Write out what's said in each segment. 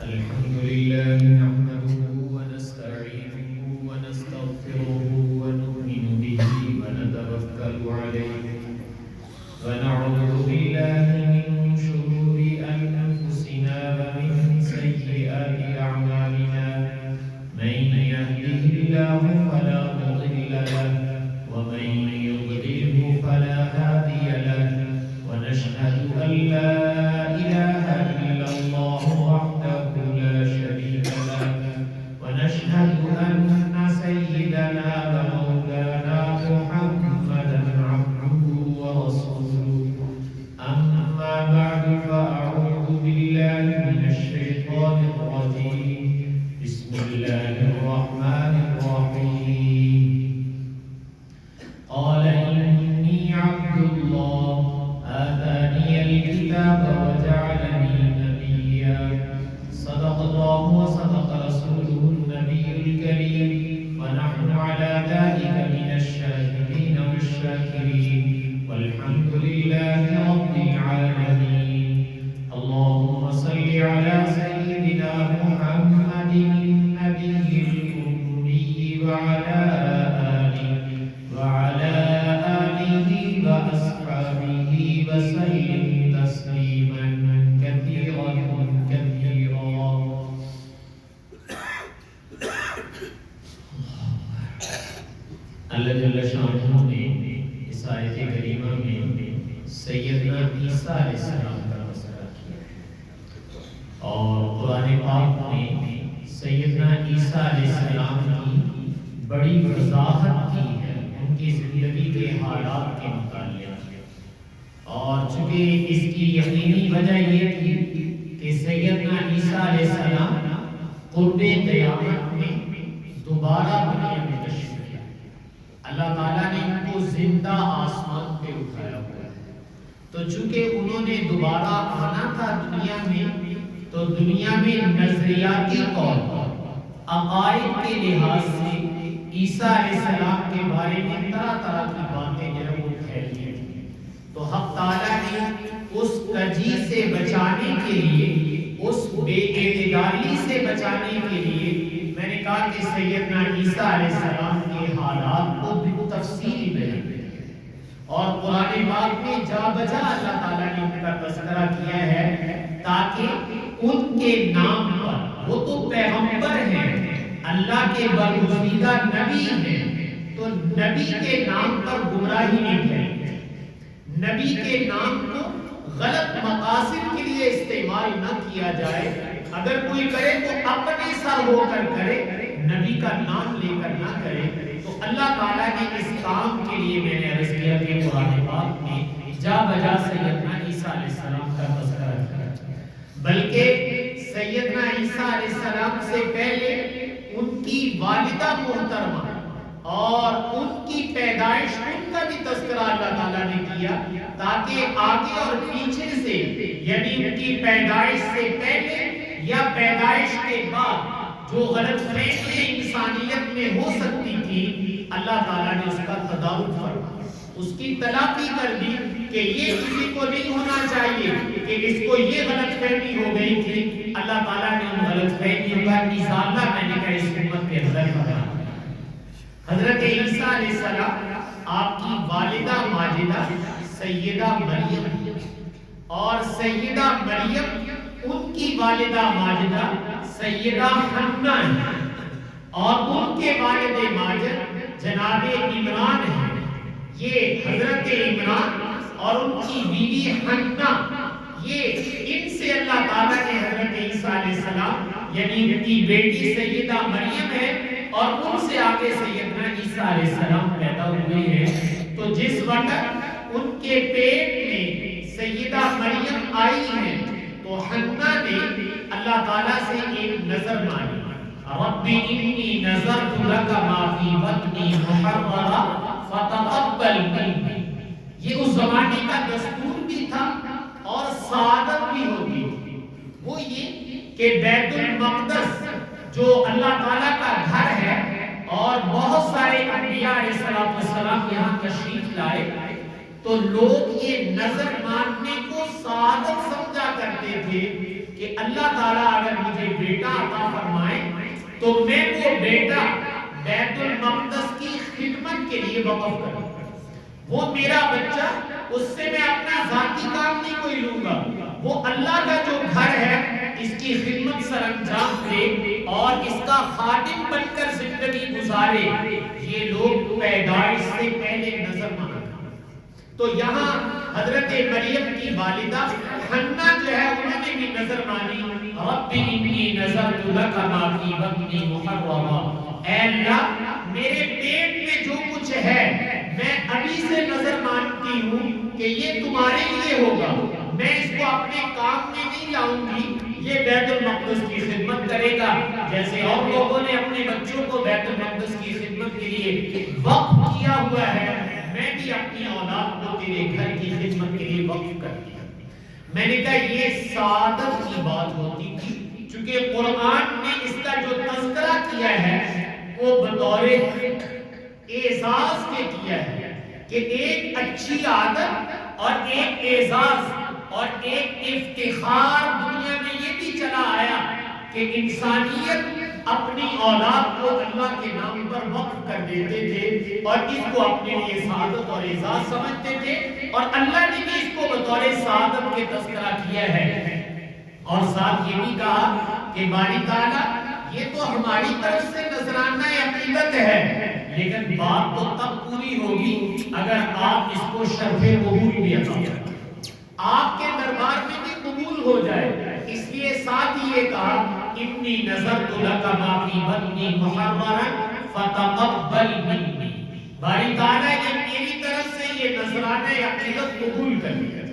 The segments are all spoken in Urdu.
الحمد لله نحمده ونستعينه ونستغفره ونؤمن به ونتوكل عليه ونعوذ بالله من شرور أنفسنا ومن سيئات أعمالنا من يهده الله فلا مضل له ومن يضلله فلا هادي له ونشهد أن لا إله إلا الله وحده لا شريك له ونشهد أن سيدنا ومولانا محمدا عبده ورسوله أما بعد فأعوذ بالله من الشيطان الرجيم بسم الله الرحمن الرحيم قال إني عبد الله آتاني الكتاب وجعلني نبيا صدق الله وصدق رسوله النبي الكريم ونحن على ذلك من الشاهدين والشاكرين والحمد لله رب العالمين اللهم صل على سيدنا محمد النبي الأمي وعلى آله وأصحابه وسلم تسليما كثيرا كثيرا اللہ جل شانہ نے اس آیت کریمہ میں سیدنا عیسیٰ علیہ السلام کا تذکرہ کیا اور قرآن پاک میں سیدنا عیسیٰ علیہ السلام کی بڑی وضاحت کی ہے ان کی زندگی کے حالات کے متعلق اور چونکہ اس کی یقینی وجہ یہ تھی کہ سیدنا عیسیٰ علیہ السلام قرب قیامت میں دوبارہ دنیا میں تشریف لائے اللہ تعالیٰ نے ان کو زندہ آسمان پہ اٹھایا ہوا ہے تو چونکہ انہوں نے دوبارہ آنا تھا دنیا میں تو دنیا میں نظریاتی طور پر عقائد کے لحاظ سے عیسیٰ علیہ السلام کے بارے میں طرح طرح کی باتیں جو وہ پھیلی ہیں تو حق تعالیٰ نے اس کجی سے بچانے کے لیے اس بے اعتدالی سے بچانے کے لیے میں نے کہا کہ سیدنا عیسیٰ علیہ السلام کے حالات کو تفصیل بیان اور قرآن پاک میں جا بجا اللہ تعالیٰ نے ان کا تذکرہ کیا ہے تاکہ ان کے نام پر وہ تو پیغمبر ہیں اللہ کے برگزیدہ نبی ہیں تو نبی کے نام پر گمراہی نہیں پھیلے نبی کے نام کو غلط مقاصد کے لیے استعمال نہ کیا جائے اگر کوئی کرے تو اپنے سر ہو کر کرے نبی کا نام لے کر نہ کرے تو اللہ تعالیٰ نے اس کام کے لیے میں نے عرض کیا کہ قرآن پاک میں جا بجا سیدنا عیسیٰ علیہ السلام کا تذکرہ کیا بلکہ سیدنا عیسیٰ علیہ السلام سے پہلے ان کی والدہ محترمہ اور ان کی پیدائش ان کا بھی تذکرہ اللہ تعالیٰ نے کیا تاکہ آگے اور پیچھے سے یعنی ان کی پیدائش سے پہلے یا پیدائش کے بعد جو غلط فہمیاں انسانیت میں ہو سکتی تھی اللہ تعالیٰ نے اس کا تدارک فرمایا اس کی تلافی کر دی کہ یہ کسی کو نہیں ہونا چاہیے کہ اس کو یہ غلط فہمی ہو گئی تھی اللہ تعالیٰ نے ان غلط فہمیوں کا ازالہ میں نے کہا اس امت کے اندر فرمایا حضرت عیسیٰ علیہ السلام آپ کی والدہ ماجدہ سیدہ مریم اور سیدہ مریم ان کی والدہ ماجدہ سیدہ حنہ اور ان کے والد ماجد جناب عمران ہیں یہ حضرت عمران اور ان کی بیوی حنہ یہ ان سے اللہ تعالیٰ نے حضرت عیسیٰ علیہ السلام یعنی ان کی بیٹی سیدہ مریم ہے اور ان سے آگے سیدنا عیسیٰ علیہ السلام پیدا ہوئے ہیں تو جس وقت ان کے پیٹ میں سیدہ مریم آئی ہیں تو حنہ نے اللہ تعالیٰ سے ایک نظر مانگی رب انی نذرت لک ما فی بطنی محررا فتقبل منی یہ اس زمانے کا دستور بھی تھا اور سعادت بھی ہوتی تھی وہ یہ کہ بیت المقدس جو اللہ تعالیٰ کا گھر ہے اور بہت سارے انبیاء علیہ السلام یہاں تشریف لائے تو لوگ یہ نظر ماننے کو سعادت سمجھا کرتے تھے کہ اللہ تعالیٰ اگر مجھے بیٹا بیت المقدس کی خدمت کے لیے وقف کرے، وہ میرا بچہ، اس سے میں اپنا ذاتی کام نہیں کوئی لوں گا، وہ اللہ کا جو گھر ہے اس کی خدمت سر انجام دے اور اس کا خادم بن کر زندگی گزارے، یہ لوگ پیدائش سے پہلے نظر مانا۔ تو یہاں حضرت مریم کی والدہ حنا جو ہے انہوں نے بھی نظر مانی، رب انی نذرت لک ما فی بطنی محررا، اے اللہ میرے پیٹ میں جو کچھ ہے میں ابھی سے نظر مانتی ہوں کہ یہ تمہارے لیے ہوگا، میں اس کو اپنے کام میں نہیں لاؤں گی، یہ بیت المقدس کی خدمت کرے گا، جیسے اور لوگوں نے اپنے بچوں کو بیت المقدس کی خدمت کے لیے وقف کیا ہوا ہے، میں بھی اپنی اولاد کو تیرے گھر کی خدمت کے لیے وقف کر دیا۔ میں نے کہا یہ سعادت کی بات ہوتی تھی، چونکہ قرآن نے اس کا جو تذکرہ کیا ہے وہ بطور اعزاز کے کیا ہے کہ ایک اچھی عادت اور ایک اعزاز اور ایک افتخار دنیا میں یہ بھی چلا آیا کہ انسانیت اپنی اولاد کو اللہ کے نام پر وقف کر دیتے تھے اور اس کو اپنے لیے سعادت اور اعزاز سمجھتے تھے، اور اللہ نے بھی اس کو بطور سعادت کے تذکرہ کیا ہے، اور ساتھ یہ بھی کہا کہ باری تعالیٰ یہ تو ہماری طرف سے نذرانہ عقیدت ہے، لیکن بات تو تب پوری ہوگی اگر آپ اس کو شرف قبول بھی عطا کریں، آپ کے دربار میں بھی قبول ہو جائے۔ اس لیے ساتھ ہی یہ کہا انی نذرت لک ما فی بطنی محررا فتقبل منی، باری تعالیٰ نے میری طرف سے یہ نذرانہ عقیدت قبول کر لیا،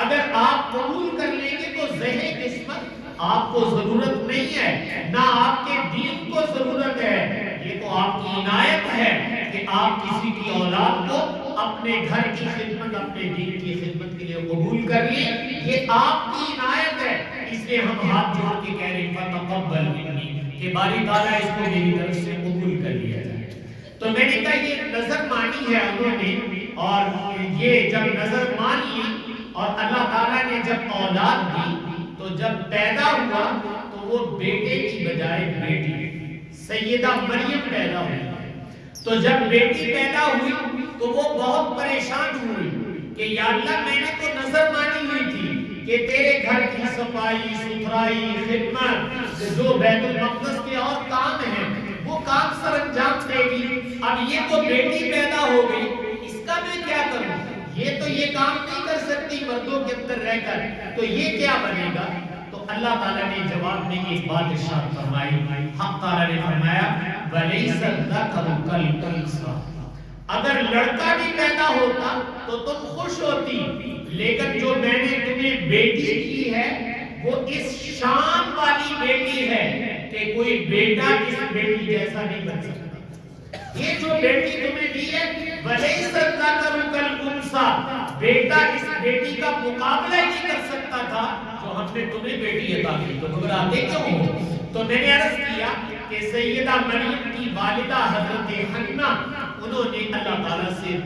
اگر آپ قبول کر لیں گے تو زہر قسمت آپ کو ضرورت نہیں ہے، نہ آپ کے دین کو ضرورت ہے، یہ تو آپ کی عنایت ہے کہ آپ کسی کی اولاد کو اپنے گھر کی خدمت، اپنے دین کی خدمت کے لیے قبول کر لیں، یہ آپ کی عنایت ہے، اس لیے ہم ہاتھ جوڑ کے کہہ رہے ہیں فتقبل منی کہ باری تعالیٰ اس کو میری طرف سے قبول کر لیا جائے۔ تو میں نے کہا یہ نظر مانی ہے انہوں نے، اور یہ جب نظر مان لی اور اللہ تعالیٰ نے جب اولاد دی تو جب پیدا ہوا تو وہ بیٹے کی بجائے بیٹی سیدہ مریم پیدا ہوئی، تو جب بیٹی پیدا ہوئی تو وہ بہت پریشان ہوئی کہ یا اللہ میں نے تو نظر مانی ہوئی تھی کہ تیرے گھر کی صفائی ستھرائی خدمت جو بیت المقدس کے اور کام ہیں وہ کام سر انجام دے گی، اب یہ تو بیٹی پیدا ہو گئی، اس کا میں کیا کروں، یہ تو یہ کام نہیں کر سکتی مردوں کے اندر رہ کر، تو یہ کیا بنے گا؟ تو اللہ تعالیٰ نے جواب میں ایک بات ارشاد فرمائی، حق تعالیٰ نے فرمایا وَلَيْسَ الذَّكَرُ كَالْأُنثَىٰ، اگر لڑکا بھی پیدا ہوتا تو تم خوش ہوتی، لیکن جو میں نے تمہیں بیٹی کی ہے وہ اس شان والی بیٹی ہے کہ کوئی بیٹا اس بیٹی جیسا نہیں بن سکتا، یہ جو بیٹی تمہیں دی ہے وَلَيْسَ الذَّكَرُ كَالْأُنثَىٰ، بیٹا اس بیٹی کا مقابلہ نہیں کر سکتا تھا جو ہم نے تمہیں بیٹی عطا کی، تو گھبراتے کیوں ہو؟ تو میں نے عرض کیا کہ سیدہ مریم کی والدہ حضرت حنا انہوں نے اللہ تعالیٰ سے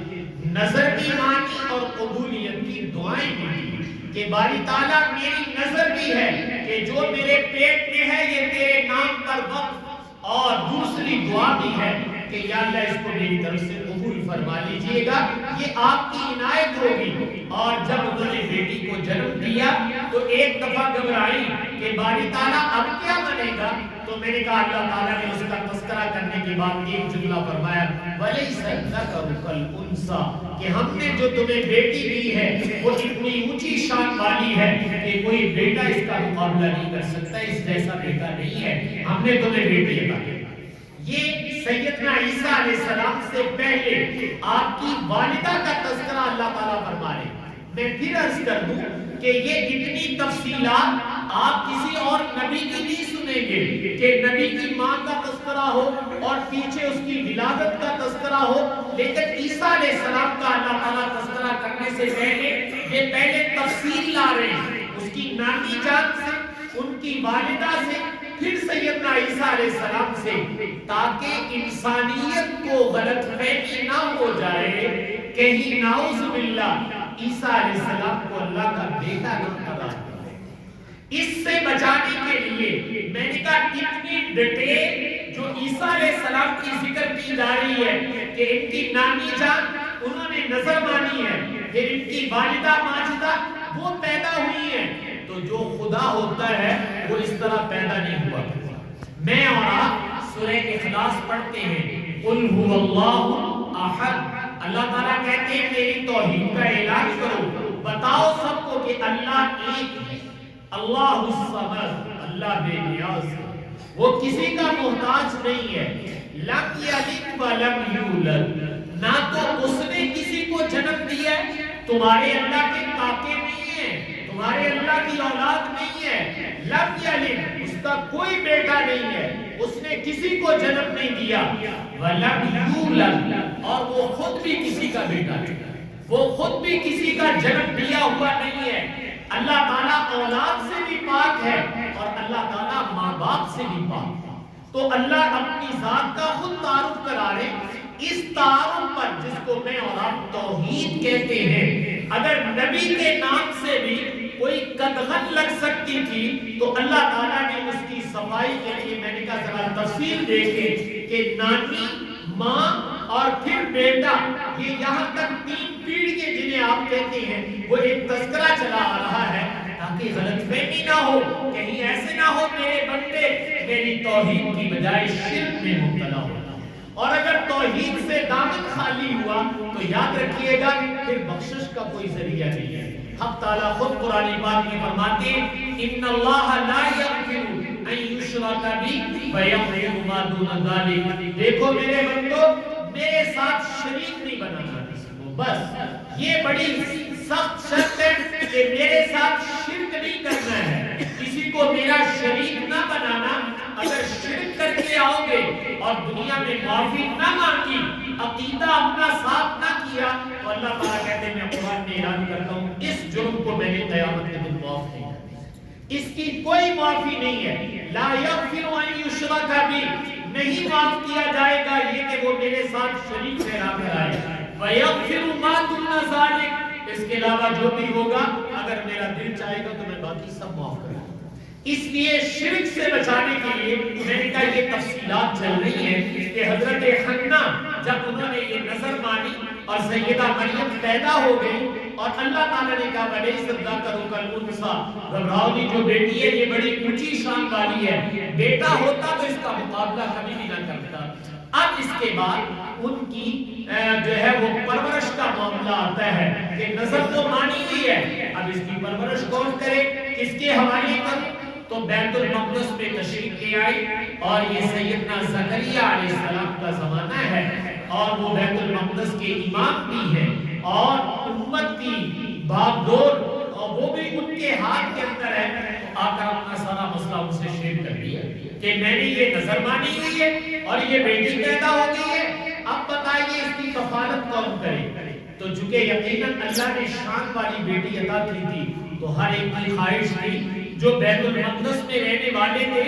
نظر بھی مانی اور قبولیت کی دعائیں مانی کہ باری تعالیٰ میری نظر بھی ہے کہ جو میرے پیٹ میں ہے یہ تیرے نام پر وقف، اور دوسری دعا بھی ہے کہ یا اللہ اس کو میری طرف سے قبول فرما لیجئے گا، یہ آپ کی عنایت ہوگی۔ اور جب انہوں نے بیٹی کو جنم دیا تو ایک دفعہ گھبرائی کہ باری تعالیٰ اب کیا بنے گا، تو میں نے کہا اللہ تعالیٰ نے اس کا تذکرہ کرنے کے بعد ایک جملہ فرمایا وَلَيْسَ الذَّكَرُ كَالْأُنثَىٰ، کہ ہم نے جو تمہیں بیٹی دی ہے وہ اتنی اونچی شان والی ہے کہ کوئی بیٹا اس کا مقابلہ نہیں کر سکتا، اس جیسا بیٹا نہیں ہے، ہم نے تمہیں بیٹی عطا کی۔ یہ سیدنا عیسیٰ علیہ السلام سے پہلے آپ کی والدہ کا تذکرہ اللہ تعالیٰ فرما رہے ہیں۔ میں پھر عرض کر دوں کہ یہ اتنی تفصیلات آپ کسی اور نبی کی نہیں سنیں گے کہ نبی کی ماں کا تذکرہ ہو اور پیچھے اس کی ولادت کا تذکرہ ہو، لیکن عیسیٰ علیہ السلام کا اللہ تعالیٰ تذکرہ کرنے سے پہلے یہ پہلے تفصیل لا رہے ہیں اس کی نانی جان سے، ان کی والدہ سے، پھر سیدنا عیسیٰ علیہ السلام سے، تاکہ انسانیت کو غلط فہمی نہ ہو جائے، کہیں نعوذ باللہ عیسیٰ علیہ السلام کو اللہ کا بیٹا نہ قرار دے۔ اس سے بچانے کے لیے میں نے کہا اتنی ڈیٹیل جو عیسیٰ موسیٰ علیہ السلام کی ذکر کی جا رہی ہے کہ ان کی نانی جان انہوں نے نظر مانی ہے، پھر ان کی والدہ ماجدہ وہ پیدا ہوئی ہیں، تو جو خدا ہوتا ہے وہ اس طرح پیدا نہیں ہوا۔ میں اور آپ سورہ اخلاص پڑھتے ہیں، قل هو اللہ احد، اللہ تعالیٰ کہتے ہیں میری توحید کا اعلان کرو، بتاؤ سب کو کہ اللہ ایک ہے، اللہ الصمد، اللہ بے نیاز ہے، وہ کسی کا محتاج نہیں ہے، لم یلد ولم یولد، نہ تو اس نے کسی کو جنم دیا ہے، تمہارے اللہ کے کاکے نہیں ہیں، تمہارے اللہ کی اولاد نہیں ہے، لم یلد، اس کا کوئی بیٹا نہیں ہے، اس نے کسی کو جنم نہیں دیا، ولم یولد، اور وہ خود بھی کسی کا بیٹا نہیں ہے، وہ خود بھی کسی کا جنم دیا ہوا نہیں ہے۔ اللہ تعالیٰ اولاد سے بھی پاک ہے اور اللہ تعالیٰ ماں باپ سے بھی پاک ہے۔ تو اللہ اپنی ذات کا خود تعارف کرا رہے، اس تعارف پر جس کو میں اور آپ توحید کہتے ہیں، اگر نبی کے نام سے بھی کوئی قدغن لگ سکتی تھی تو اللہ تعالیٰ نے اس کی صفائی کے لیے، میں نے کہا ذرا تفصیل دیکھیں کہ نانی، ماں اور پھر بیٹا، یہ یہاں تک 3 پیڑھیاں جنہیں آپ کہتے ہیں وہ ایک تذکرہ چلا آ رہا ہے تاکہ غلط فہمی نہ ہو، کہیں ایسے نہ ہو میرے بندے میری توحید کی بجائے شرک میں مبتلا ہو، اور اگر توحید سے دامن خالی ہوا تو یاد رکھیے گا پھر بخشش کا کوئی ذریعہ نہیں ہے۔ حق تعالیٰ خود قرآن پاک میں فرماتے ہیں ان اللہ لا یغفر ان یشرک بہ ویغفر ما دون ذلک، دیکھو میرے بندو میرے ساتھ شریک نہیں بنانا کسی کو، بس یہ بڑی سخت شرط ہے کہ میرے ساتھ شرک نہیں کرنا ہے، کسی کو میرا شریک نہ بنانا۔ اگر شرک کر کے آؤ گے اور دنیا میں معافی نہ مانگی، عقیدہ اپنا صاف نہ کیا، تو اللہ تعالیٰ کہتے ہیں میں قرآن میں اعلان کرتا ہوں اس جرم کو میں نے قیامت کے دن معاف نہیں کرنا، اس کی کوئی معافی نہیں ہے۔ لا یغفر ان یشرک بہ، نہیں معاف کیا جائے گا یہ کہ وہ میرے ساتھ شریک ٹھہرا کر آئے، ویغفر ما دون ذلک، اس کے علاوہ جو بھی ہوگا اگر میرا دل چاہے گا تو میں باقی سب معاف کروں۔ اس لیے شرک سے بچانے کے لیے میں نے کہا یہ تفصیلات چل رہی ہیں کہ حضرت حنہ جب انہوں نے یہ نظر مانی اور سیدہ مریم پیدا ہو گئی اور اللہ تعالیٰ نے کہا وَلَيْسَ الذَّكَرُ كَالْأُنثَىٰ، گھبراؤ جو بیٹی ہے یہ بڑی اونچی شان والی ہے، بیٹا ہوتا تو اس کا مقابلہ کبھی بھی نہ کرتا۔ اب اس کے بعد ان کی جو ہے وہ پرورش کا معاملہ آتا ہے کہ نظر تو مانی ہوئی ہے، اب اس کی پرورش کون کرے، کس کے حوالے کر، تو بیت المقدس میں تشریف لے آئی، اور یہ سیدنا زکریا علیہ السلام کا زمانہ ہے اور وہ بیت المقدس کے امام بھی ہیں اور امت کی باغ دور اور وہ بھی ان کے ہاتھ کے اندر ہے، تو آ کر اپنا سارا مسئلہ ان سے شیئر کر دیا کہ میں نے یہ نظر مانی ہوئی ہے اور یہ بیٹی پیدا ہو گئی ہے، اب بتائیے اس کی کفالت کون کرے۔ تو چونکہ یقیناً اللہ نے شان والی بیٹی عطا کی تھی تو ہر ایک کی خواہش تھی جو بیت المقدس میں رہنے والے تھے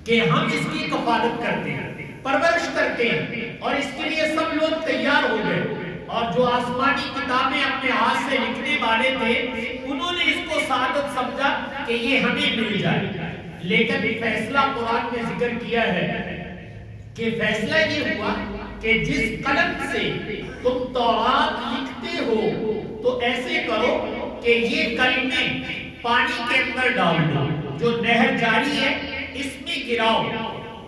کہ ہم اس کی کفالت کرتے ہیں، پرورش کرتے ہیں، اور اس کے لیے سب لوگ تیار ہو گئے، اور جو آسمانی کتابیں اپنے ہاتھ سے لکھنے والے تھے انہوں نے اس کو سعادت سمجھا کہ یہ ہمیں مل جائے، لیکن فیصلہ قرآن میں ذکر کیا ہے کہ فیصلہ یہ ہوا کہ جس قلم سے تم تورات لکھتے ہو تو ایسے کرو کہ یہ کلمے پانی کے اندر ڈال دو، جو نہر جاری ہے اس میں گراؤ،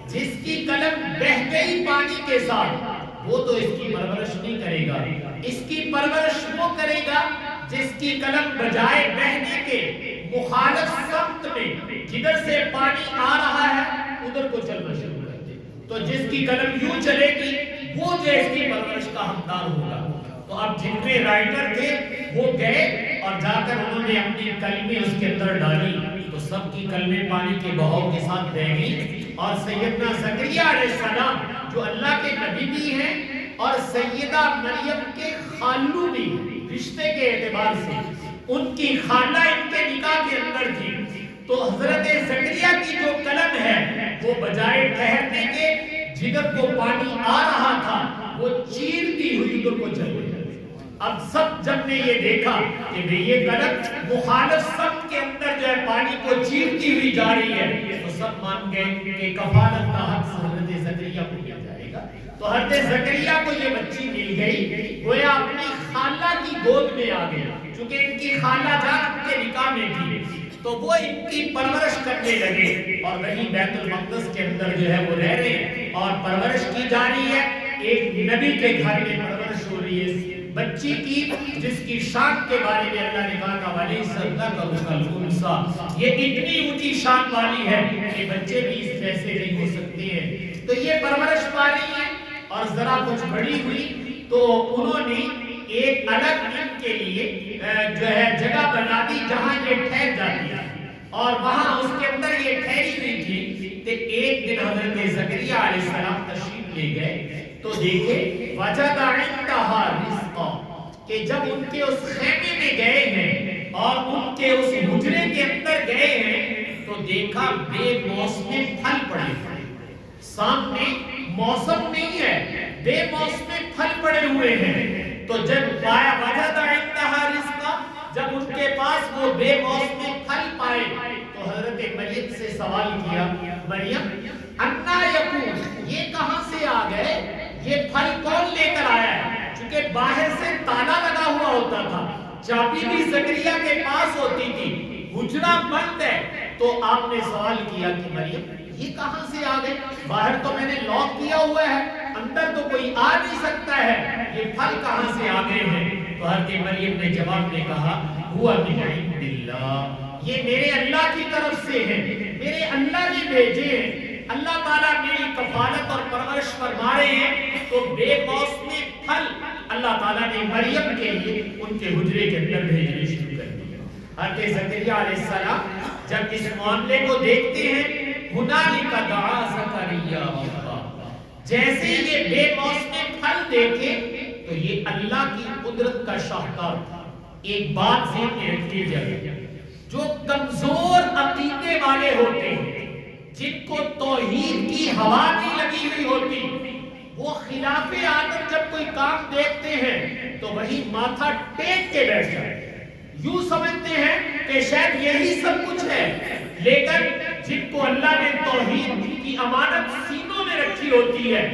جس کی قلم بہہ گئی پانی کے ساتھ وہ تو اس کی پرورش نہیں کرے گا، اس کی پرورش وہ کرے گا جس کی قلم بجائے بہنے کے مخالف سمت میں جدھر سے پانی آ رہا ہے ادھر کو چلنا شروع کر دے، تو جس کی قلم یوں چلے گی وہ جو اس کی پرورش کا حقدار ہوگا۔ تو اب جن میں رائٹر تھے وہ گئے اور جا کر انہوں نے اپنی کلمیں اس کے اندر ڈالی، تو سب کی کلمیں پانی کے بہاؤ کے ساتھ بہہ گئی، اور سیدنا زکریا علیہ السلام جو اللہ کے نبی بھی ہیں اور سیدہ مریم کے خالو بھی رشتے کے اعتبار سے ان کی خالہ ان کے نکاح کے اندر تھی، تو حضرت زکریا کی جو قلم ہے وہ بجائے ٹھہرنے کے جدھر کو پانی آ رہا تھا وہ چیرتی ہوئی ادھر کو چل گئی۔ اب سب جب نے یہ دیکھا کہ یہ قلم مخالف سمت کے اندر جو ہے پانی کو چیرتی ہوئی جا رہی ہے، تو سب مان گئے کہ کفالت کا حق حضرت زکریا کو دیا جائے گا. تو حضرت زکریا کو یہ بچی مل گئی, گویا اپنی خالہ کی گود میں آ گیا, چونکہ ان کی خالہ جان ان کے نکاح میں تھی تو وہ ان کی پرورش کرنے لگے, اور وہی بیت المقدس کے اندر جو ہے وہ رہ رہے ہیں اور پرورش کی جا رہی ہے. ایک نبی کے گھر میں پرورش ہو رہی ہے بچی کی, جس کی شان کے بارے میں اللہ نے کہا کہ ولی صدق اس کا الانثى, یہ اتنی اونچی شان والی ہے کہ بچے بھی اس جیسے نہیں ہو سکتے ہیں. تو یہ پرورش پا رہی ہے, اور ذرا کچھ بڑی ہوئی تو انہوں نے ایک الگ ان کے لیے جو ہے جگہ بنا دی جہاں یہ ٹھہر جاتی ہے, اور وہاں اس کے اندر یہ ٹھہری ہوئی تھی. کہ ایک دن حضرت زکریا علیہ السلام تشریف لے گئے تو دیکھے وجد عندها رزقا, کہ جب ان کے اس خیمے میں گئے ہیں اور ان کے اس حجرے کے اندر گئے ہیں تو دیکھا بے موسم پھل پڑے, سامنے موسم نہیں ہے, بے موسم پھل پڑے ہوئے ہیں. تو جب پایا وجد عندها رزقا, جب ان کے پاس وہ بے موسم پھل پائے تو حضرت مریم سے سوال کیا, مریم انا یکون, یہ کہاں سے آ گئے, یہ پھل کون لے کر آیا ہے؟ چونکہ باہر سے تالا لگا ہوا ہوتا تھا, چابی بھی زکریا کے پاس ہوتی تھی, حجرہ بند ہے. تو آپ نے سوال کیا کہ مریم یہ کہاں سے آ گئے, باہر تو میں نے لاک کیا ہوا ہے, اندر تو کوئی آ نہیں سکتا ہے, یہ پھل کہاں سے آ گئے ہیں؟ تو حضرت مریم نے جواب میں کہا ہوا من عند اللہ, یہ میرے اللہ کی طرف سے ہے, میرے اللہ نے بھیجے ہیں. اللہ تعالیٰ میری کفالت اور پرورش فرما رہے ہیں. تو بے موسم پھل اللہ تعالیٰ نے مریم کے لیے ان کے حجرے کے اندر بھیجنے شروع کر دیا. حضرت زکریا علیہ السلام جب اس معاملے کو دیکھتے ہیں, ہنالک دعا زکریا ربہ, جیسے یہ بے موسم پھل دیکھے تو یہ اللہ کی قدرت کا شاہکار تھا. ایک بات ذہن میں رکھیے جائے, جو کمزور عقیدے والے ہوتے ہیں, جن کو توحید کی ہوا نہیں لگی ہوئی ہوتی, وہ خلاف عادت جب کوئی کام دیکھتے ہیں تو وہی ماتھا ٹیک کے بیٹھ جائے, یوں سمجھتے ہیں کہ شاید یہی سب کچھ ہے. لیکن جن کو اللہ نے توحید کی امانت سینوں میں رکھی ہوتی ہے,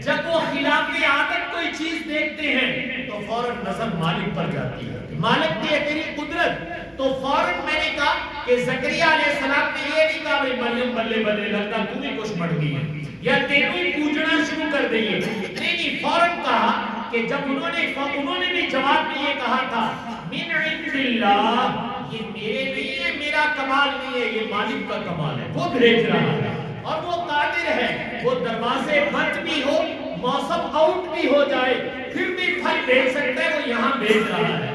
جب وہ خلاف عادت کوئی چیز دیکھتے ہیں تو فوراً نظر مالک پر جاتی ہے, مالک کی ہے تیری قدرت. تو فوراً میں نے کہا کہ زکریا علیہ السلام نے یہ نہیں کہا بھئی مریم بلے بلے لگتا تو بھی کچھ بڑھ گئی ہے یا تینوں ہی پوجنا شروع کر دئیے, نہیں, فوراً کہا کہ جب انہوں نے بھی جواب میں یہ کہا تھا من عند اللہ, یہ میرے نہیں ہے, میرا کمال نہیں ہے, یہ مالک کا کمال ہے, وہ بھیج رہا ہے اور وہ قادر ہے, وہ دروازے بند بھی ہو, موسم آؤٹ بھی ہو جائے, پھر بھی پھل بھیج سکتا ہے, وہ یہاں بھیج رہا ہے.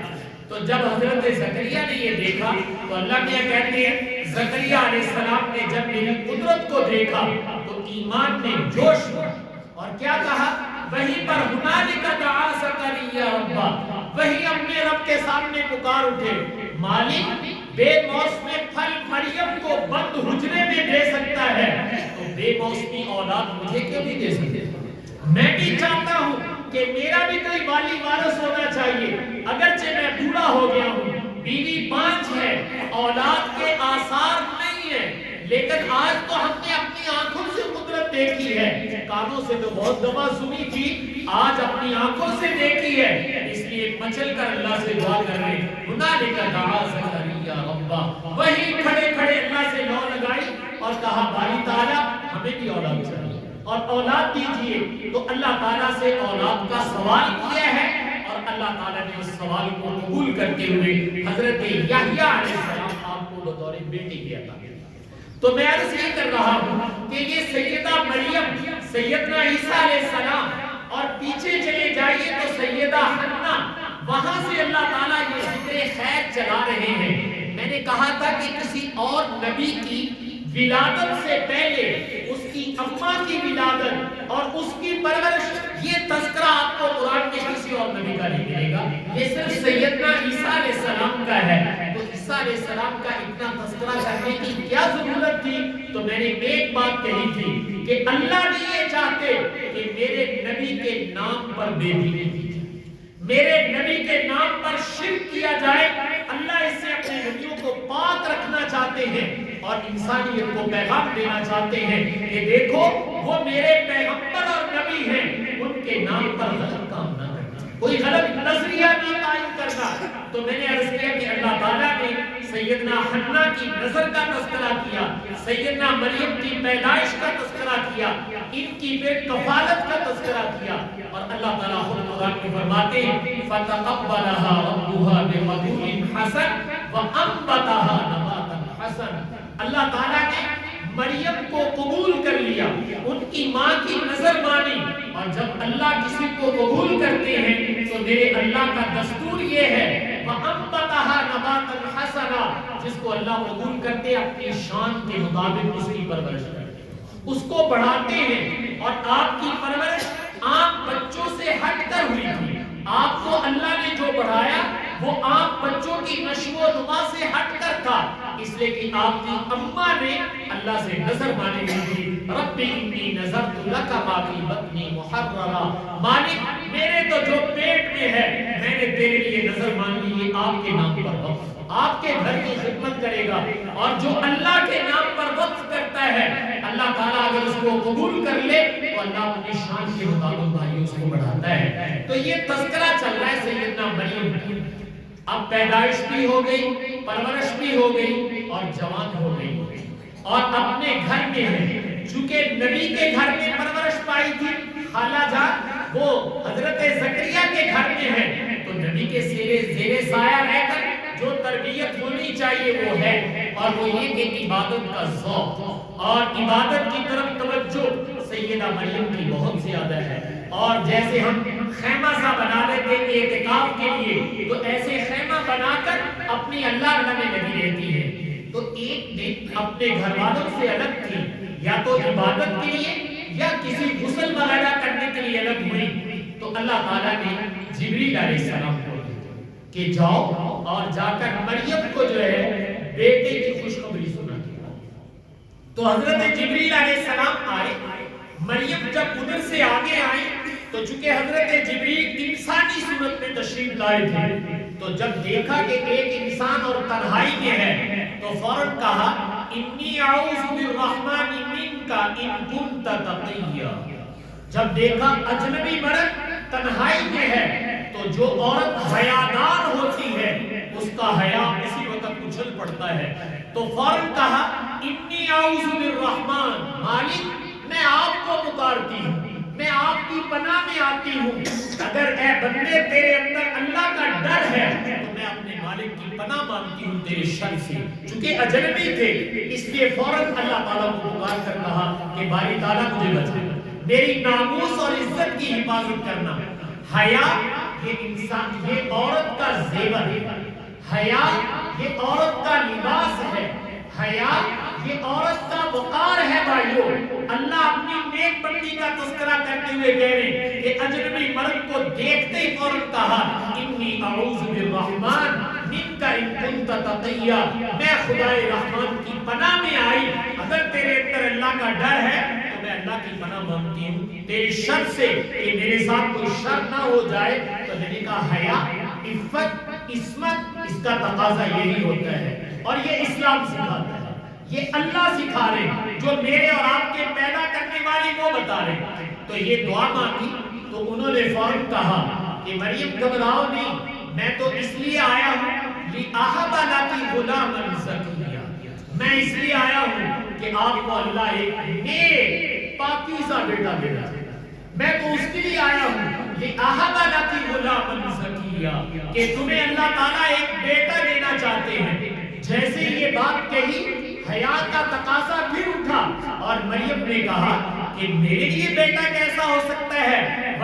تو جب حضرت زکریا نے یہ دیکھا تو اللہ کیا کہتے ہیں, زکریا علیہ السلام نے جب میری قدرت کو دیکھا تو ایمان میں جوش ہوا اور کیا کہا, وہیں پر ہنالک دعا زکریا ربہ, وہی اپنے رب کے سامنے پکار اٹھے, مالک بے موسم پھل مریم کو بند حجرے میں دے سکتا ہے تو بے موسمی اولاد مجھے کیوں نہیں دے سکتے؟ میں بھی چاہتا ہوں کہ میرا بھی کوئی والی وارث ہونا چاہیے, اگرچہ میں بوڑھا ہو گیا ہوں, بیوی 5 ہے, اولاد کے آثار نہیں ہیں, لیکن آج تو ہم نے اپنی آنکھوں سے قدرت دیکھی ہے, کانوں سے تو بہت دفعہ سنی تھی, آج اپنی آنکھوں سے دیکھی ہے, اس لیے مچل کر اللہ سے دعا کر رہے ہیں ہنالک دعا زکریا ربہ. وہی کھڑے کھڑے اللہ سے لو لگائی اور کہا باری تعالیٰ ہمیں بھی اولاد چاہیے اور اولاد دیجئے. تو اللہ تعالیٰ سے اولاد کا سوال کیا ہے اور اللہ تعالیٰ نے اس سوال کو قبول کرتے ہوئے حضرت یحییٰ علیہ السلام آپ کو بطور بیٹی کے عطا کیا. تو میں عرض یہ کر رہا ہوں کہ یہ سیدہ مریم, سیدنا عیسیٰ علیہ السلام, اور پیچھے چلے جائیے تو سیدہ حنہ, وہاں سے اللہ تعالیٰ یہ ذکر خیر چلا رہے ہیں. میں نے کہا تھا کہ کسی اور نبی کی ولادت سے پہلے اس کی اماں کی ولادت اور اس کی پرورش, یہ تذکرہ آپ کو قرآن میں کسی اور نبی کا نہیں ملے گا, یہ صرف سیدنا عیسیٰ علیہ السلام کا ہے. تو عیسیٰ علیہ السلام کا اتنا تذکرہ کرنے کی کیا ضرورت تھی؟ تو میں نے ایک بات کہی تھی کہ اللہ نے یہ چاہتے کہ میرے نبی کے نام پر بے دینی کی جائے, میرے نبی کے نام پر شرک کیا جائے. اللہ اس سے اپنے نبیوں کو پاک رکھنا چاہتے ہیں. اور انسانیت کو پیغام دینا چاہتے ہیں کہ دیکھو وہ میرے پیغمبر اور نبی ہیں، ان کے نام پر غلط کام نہ کرنا، کوئی غلط نظریہ نہیں قائم کرنا۔ تو میں نے عرض کیا کہ اللہ تعالیٰ نے سیدنا حنا کی نظر کا تذکرہ کیا، سیدنا مریم کی پیدائش کا تذکرہ کیا، ان کی پھر کفالت کا تذکرہ کیا، اور اللہ تعالیٰ خود قرآن میں فرماتے ہیں فَتَقَبَّلَهَا رَبُّهَا بِقَبُولٍ حَسَنٍ وَأَنبَتَهَا نَبَاتًا حَسَنًا۔ اللہ تعالیٰ نے مریم کو قبول کر لیا، ان کی ماں کی نظر مانی، اور جب اللہ کسی کو قبول کرتے ہیں تو میرے اللہ کا دستور یہ ہے وَأَنبَتَهَا نَبَاتًا حَسَنًا، جس کو اللہ قبول کرتے اپنی شان کے مطابق اس کی پرورش کرتے ہیں، اس کو بڑھاتے ہیں۔ اور آپ کی پرورش عام بچوں سے ہٹ کر ہوئی تھی، آپ کو اللہ نے جو بڑھایا وہ عام بچوں کی نشو و نما سے ہٹ کر تھا، اس لیے کہ آپ کی اماں نے اللہ سے نظر مانی تھی، رب انی نذرت لک ما فی بطنی محررا، مالک میرے تو جو پیٹ میں ہے میں نے تیرے لیے نظر مان لی، یہ آپ کے نام پر وقف، آپ کے گھر کی خدمت کرے گا، اور جو اللہ کے نام پر وقف کرتا ہے اللہ تعالیٰ اگر اس کو قبول کر لے تو اللہ اپنی شان کے مطابق بھائی اس کو بڑھاتا ہے۔ تو یہ تذکرہ چل رہا ہے سیدنا مریم، اب پیدائش بھی ہو گئی، پرورش بھی ہو گئی، اور جوان ہو گئی، اور اپنے گھر میں ہے، چونکہ نبی کے گھر میں پرورش پائی تھی، خالہ جان وہ حضرت زکریا کے گھر میں ہے، تو نبی کے زیر سایہ رہ کر جو تربیت ہونی چاہیے وہ ہے، اور وہ یہ کہ عبادت کا ذوق اور عبادت کی طرف توجہ سیدہ مریم کی بہت زیادہ ہے۔ اور جیسے ہم خیمہ سا بنا لیتے ہیں اعتکاف کے لیے، تو ایسے خیمہ بنا کر اپنی اللہ میں لگی رہتی ہے، تو ایک دن اپنے گھر والوں سے الگ تھی، یا تو عبادت کے لیے یا کسی غسل وغیرہ کرنے کے لیے الگ ہوئی، تو اللہ تعالیٰ نے جبریل علیہ السلام کو کہ جاؤ اور جا کر مریم کو جو ہے بیٹے کی خوشخبری سنا دیا۔ تو حضرت جبریل علیہ السلام آئے، مریم جب ادھر سے آگے آئی تو چونکہ حضرت جبریل انسانی صورت میں تشریف لائے تھے، تو جب دیکھا کہ ایک انسان اور تنہائی میں ہے تو فوراً کہا انی اعوذ بالرحمن منک ان کنت تقیا۔ جب دیکھا اجنبی مرد تنہائی میں ہے تو جو عورت حیادار ہوتی ہے اس کا حیا اسی وقت اچھل پڑتا ہے، تو فوراً کہا انی اعوذ بالرحمن، مالک میں آپ کو پکارتی ہوں، میں آپ کی پناہ میں آتی ہوں، اگر اے بندے تیرے اندر اللہ کا ڈر ہے تو میں اپنے مالک کی پناہ مانگتی ہوں تیرے شر سے۔ چونکہ اجنبی تھے اس لیے فوراً اللہ تعالیٰ کو پکار کر کہا کہ باری تعالیٰ مجھے بچا، میری ناموس اور عزت کی حفاظت کرنا۔ حیا یہ انسان، یہ عورت کا زیور ہے، حیا یہ عورت کا لباس ہے، حیا یہ عورت کا وقار ہے۔ بھائیو اللہ اپنی نیک بندی کا تذکرہ کرتے ہوئے کہہ رہے ہیں کہ اجنبی مرد کو دیکھتے ہی فوراً کہا انی اعوذ بالرحمن منک ان کنت تقیا، میں خدائے رحمان کی پناہ میں آئی، اگر تیرے اندر اللہ کا ڈر ہے تو میں اللہ کی پناہ مانگتی ہوں تیرے شر سے کہ میرے ساتھ کوئی شر نہ ہو جائے۔ تو میں نے کہا حیا، عفت، عصمت، اس کا تقاضا یہی ہوتا ہے، اور یہ اسلام سکھاتا ہے، یہ اللہ سکھا رہے، جو میرے اور آپ کے پیدا کرنے والی وہ بتا رہے۔ تو یہ دعا مانگی تو انہوں نے فوراً کہا کہ مریم گھبراؤ نہیں، میں تو اس لیے آیا ہوں لِأَحَبَ لَكِ غُلَامًا زَكِيًّا، میں اس لیے آیا ہوں کہ آپ کو اللہ ایک نیک پاکیزہ بیٹا دے گا، میں تو اس کے لیے آیا ہوں لِأَحَبَ لَكِ غُلَامًا زَكِيًّا، کہ تمہیں اللہ تعالیٰ ایک بیٹا دینا چاہتے ہیں۔ جیسے یہ بات کہی حیات کا تقاضا پھر اٹھا، اور مریم نے کہا کہ میرے لیے بیٹا کیسا ہو سکتا ہے،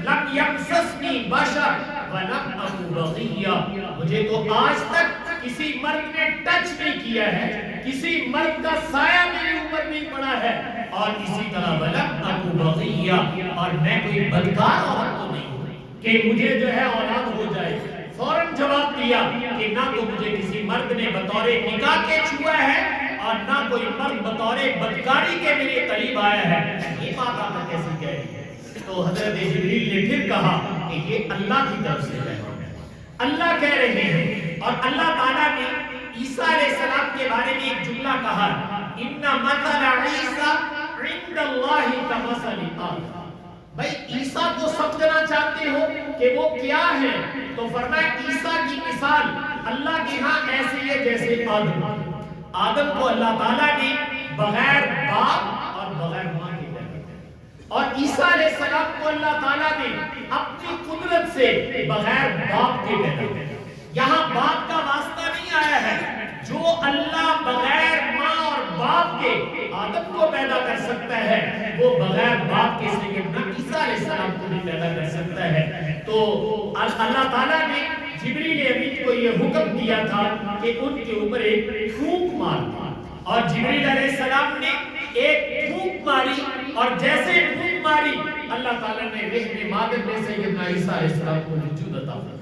لم یمسسنی بشر ولم اکو بغیا، مجھے تو آج تک کسی مرد نے ٹچ نہیں کیا ہے، کسی مرد کا سایہ میرے اوپر نہیں پڑا ہے، اور اسی طرح ولم اکو بغیا، اور میں کوئی بدکار عورت تو نہیں ہوں کہ مجھے جو ہے اولاد ہو جائے۔ فوراً جواب دیا کہ نہ تو مجھے کسی مرد نے بطور نکاح کے چھوا ہے، اور نہ کوئی مرد بطور بدکاری کے میرے قریب آیا ہے، یہ بات آپ کیسی کہہ رہی ہے؟ تو حضرت جبریل نے پھر کہا کہ یہ اللہ کی طرف سے ہے، اللہ کہہ رہے ہیں، اور اللہ تعالیٰ نے عیسیٰ علیہ السلام کے بارے میں ایک جملہ کہا، ان مثل عیسیٰ عند اللہ کمثل آدم۔ بھائی عیسیٰ کو سمجھنا چاہتے ہو کہ وہ کیا ہے، تو فرمایا عیسیٰ کی مثال اللہ کے ہاں ایسے ہے جیسے آدم۔ آدم کو اللہ تعالیٰ نے بغیر باپ اور بغیر ماں کے پیدا کیا، اور عیسیٰ علیہ السلام کو اللہ تعالیٰ نے اپنی قدرت سے بغیر باپ کے پیدا کیا۔ یہاں باپ کا واسطہ نہیں آیا ہے، جو اللہ بغیر ماں اور باپ کے آدم کو پیدا کر سکتا ہے، وہ بغیر باپ کے سیدنا عیسیٰ علیہ السلام کو بھی پیدا کر سکتا ہے۔ تو اللہ تعالیٰ نے جبریل امین کو یہ حکم دیا تھا کہ ان کے اوپر ایک پھونک مارنا، اور جبریل علیہ السلام نے ایک پھونک ماری، اور جیسے پھونک ماری اللہ تعالیٰ نے رحم مادر میں سیدنا عیسیٰ علیہ السلام کو وجود عطا فرمایا۔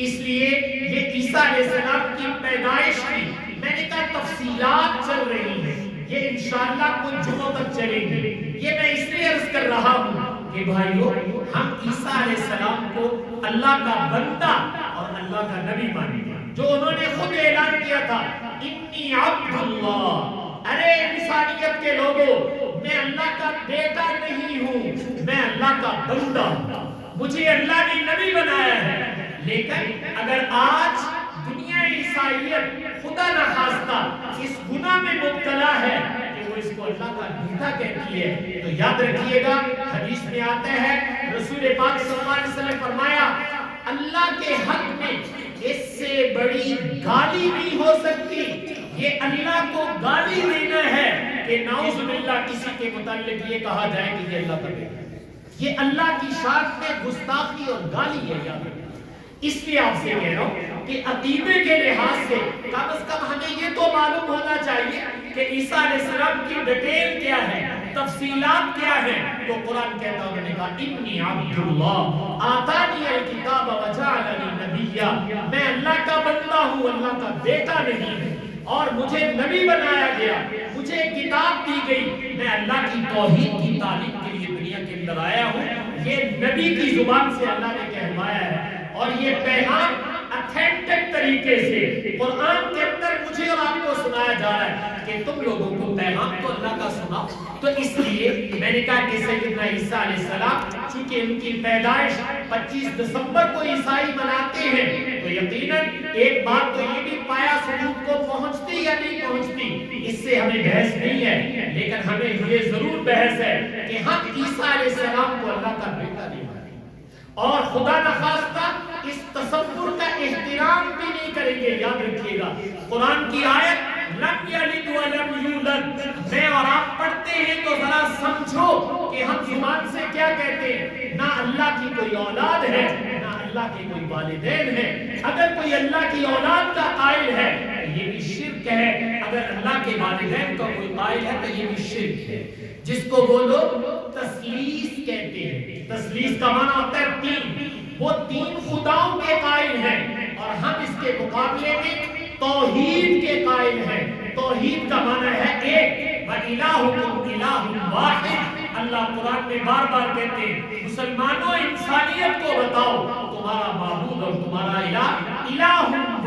اس لیے یہ عیسیٰ علیہ السلام کی پیدائش کی میں نے کہا تفصیلات چل رہی ہیں، یہ انشاءاللہ کچھ جمعوں تک چلیں گی۔ یہ میں اس لیے عرض کر رہا ہوں کہ بھائیو، ہم عیسیٰ علیہ السلام کو اللہ کا بندہ اور اللہ کا نبی مانیں گے، جو انہوں نے خود اعلان کیا تھا، انی عبد اللہ۔ ارے انسانیت کے لوگوں، میں اللہ کا بیٹا نہیں ہوں، میں اللہ کا بندہ ہوں، مجھے اللہ نے نبی بنایا ہے۔ لیکن اگر آج دنیا عیسائیت خدا نخواستہ اس گناہ میں مبتلا ہے کہ وہ اس کو اللہ کا بیٹا کہتی ہے، تو یاد رکھیے گا حدیث میں آتا ہے، رسول پاک صلی اللہ علیہ وسلم نے فرمایا اللہ کے حق میں اس سے بڑی گالی نہیں ہو سکتی۔ یہ اللہ کو گالی دینا ہے کہ نعوذ باللہ کسی کے متعلق یہ کہا جائے کہ یہ اللہ کا بیٹا ہے، یہ اللہ کی شان میں گستاخی اور گالی ہے۔ یاد رکھیے، اس لیے آپ سے کہہ رہا ہوں کہ عقیدے کے لحاظ سے کم از کم ہمیں یہ تو معلوم ہونا چاہیے کہ عیسیٰ علیہ السلام کی ڈیٹیل کیا ہے، تفصیلات کیا ہے۔ تو قرآن کہتا ہے، انہوں نے کہا انی عبد اللہ آتانی الکتاب وجعلنی نبیا، میں اللہ کا بندہ ہوں، اللہ کا بیٹا نہیں ہوں، اور مجھے نبی بنایا گیا، مجھے کتاب دی گئی، میں اللہ کی توحید کی تعلیم کے لیے دنیا کے اندر آیا ہوں۔ یہ نبی کی زبان سے اللہ نے کہلوایا ہے، اور یہ پیغام اتھینٹک طریقے سے قرآن کے اندر مجھے اور آپ کو سنایا جا رہا ہے کہ تم لوگوں کو پیغام تو اللہ کا سنا۔ تو اس لیے میں نے کہا کہ سیدنا عیسیٰ علیہ السلام چونکہ ان کی پیدائش 25 دسمبر کو عیسائی مناتے ہیں، تو یقیناً ایک بات تو یہ بھی پایا ثبوت کو پہنچتی یا نہیں پہنچتی، اس سے ہمیں بحث نہیں ہے، لیکن ہمیں یہ ضرور بحث ہے کہ ہم عیسیٰ علیہ السلام کو اللہ کا بیٹا نہیں مانیں، اور خدا نخواستہ اس تصور کا احترام بھی نہیں کریں گے۔ یاد رکھیے گا قرآن کی آیت لم یلد ولم یولد، میں اور آپ پڑھتے ہیں تو ذرا سمجھو کہ ہم زبان سے کیا کہتے ہیں، نہ اللہ کی کوئی اولاد ہے، نہ اللہ کے کوئی والدین ہیں۔ اگر کوئی اللہ کی اولاد کا قائل ہے تو یہ بھی شرک ہے، اگر اللہ کے والدین کا کوئی قائل ہے تو یہ بھی شرک ہے، جس کو وہ لوگ تثلیث کہتے ہیں۔ تثلیث کا معنی ہوتا ہے تین، وہ تین خداؤں کے قائل ہیں، اور ہم اس کے مقابلے میں توحید کے قائل ہیں۔ توحید کا معنی ہے ایک، وَإِلَٰهُكُمْ إِلَٰهٌ وَاحِدٌ۔ اللہ قرآن میں بار بار کہتے ہیں مسلمانوں انسانیت کو بتاؤ تمہارا معبود اور تمہارا الہ الہ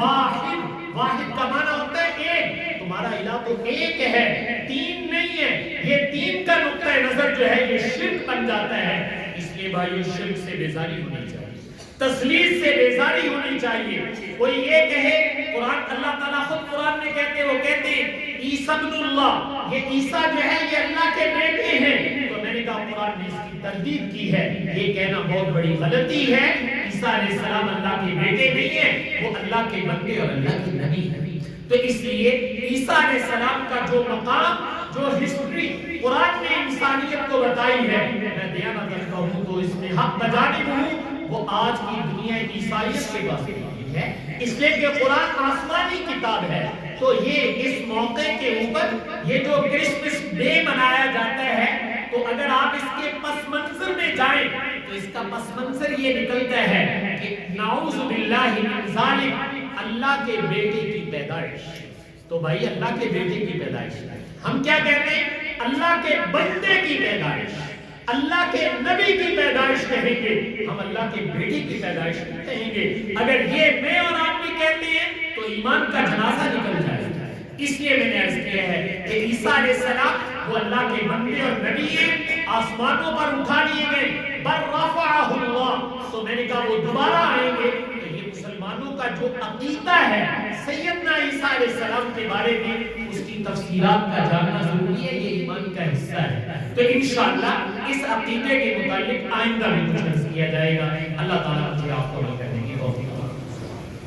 واحد۔ واحد کا معنی ہوتا ہے ایک، تمہارا الہ تو ایک ہے، تین نہیں ہے۔ یہ تین کا نقطہ نظر جو ہے یہ شرک بن جاتا ہے۔ اس لیے بھائیو شرک سے بیزاری ہونی چاہیے، تثلیث سے بیزاری ہونی چاہیے۔ کوئی یہ کہے قرآن، اللہ تعالیٰ خود قرآن میں کہتے، وہ کہتے ہیں عیسیٰ ابن اللہ، یہ عیسیٰ جو ہے یہ اللہ کے بیٹے ہیں، تو میں نے کہا قرآن نے اس کی تردید کی ہے، یہ کہنا بہت بڑی غلطی ہے۔ عیسیٰ علیہ السلام اللہ کے بیٹے نہیں ہیں، وہ اللہ کے بندے اور اللہ کے نبی ہیں۔ تو اس لیے عیسیٰ علیہ السلام کا جو مقام، جو ہسٹری قرآن نے انسانیت کو بتائی ہے، میں دیانت رکھتا ہوں تو اس میں حق بجانب ہوں، وہ آج کی دنیا عیسائیت کے پاس نہیں ہے، اس لیے کہ قرآن آسمانی کتاب ہے۔ تو یہ اس موقع کے اوپر یہ جو کرسمس ڈے منایا جاتا ہے، تو اگر آپ اس کے پس منظر میں جائیں تو اس کا پس منظر یہ نکلتا ہے کہ نعوذ باللہ من ذالک، اللہ کے بیٹے کی پیدائش۔ تو بھائی اللہ کے بیٹے کی پیدائش، ہم کیا کہتے ہیں؟ اللہ کے بندے کی پیدائش، اللہ کے نبی کی پیدائش کہیں گے، ہم اللہ کے بیٹے کی پیدائش کہیں گے۔ اگر یہ میں اور آپ بھی کہتے ہیں تو تو ایمان کا جنازہ نکل جائے گا۔ اس لیے میں نے عرض کیا ہے کہ عیسیٰ علیہ السلام وہ اللہ کے بندے اور نبی ہیں، آسمانوں پر اٹھا لیے گئے، بل رفعہ اللہ، تو میں نے کہا وہ دوبارہ آئیں گے۔ تو یہ مسلمانوں کا جو عقیدہ ہے سیدنا عیسیٰ علیہ السلام کے بارے میں، اس کی تفصیلات کا جاننا ضروری ہے، یہ ایمان کا حصہ ہے۔ تو انشاءاللہ اس عقیدے کے متعلق آئندہ بھی کچھ عرض کیا جائے گا۔ اللہ تعالیٰ مجھے آپ کو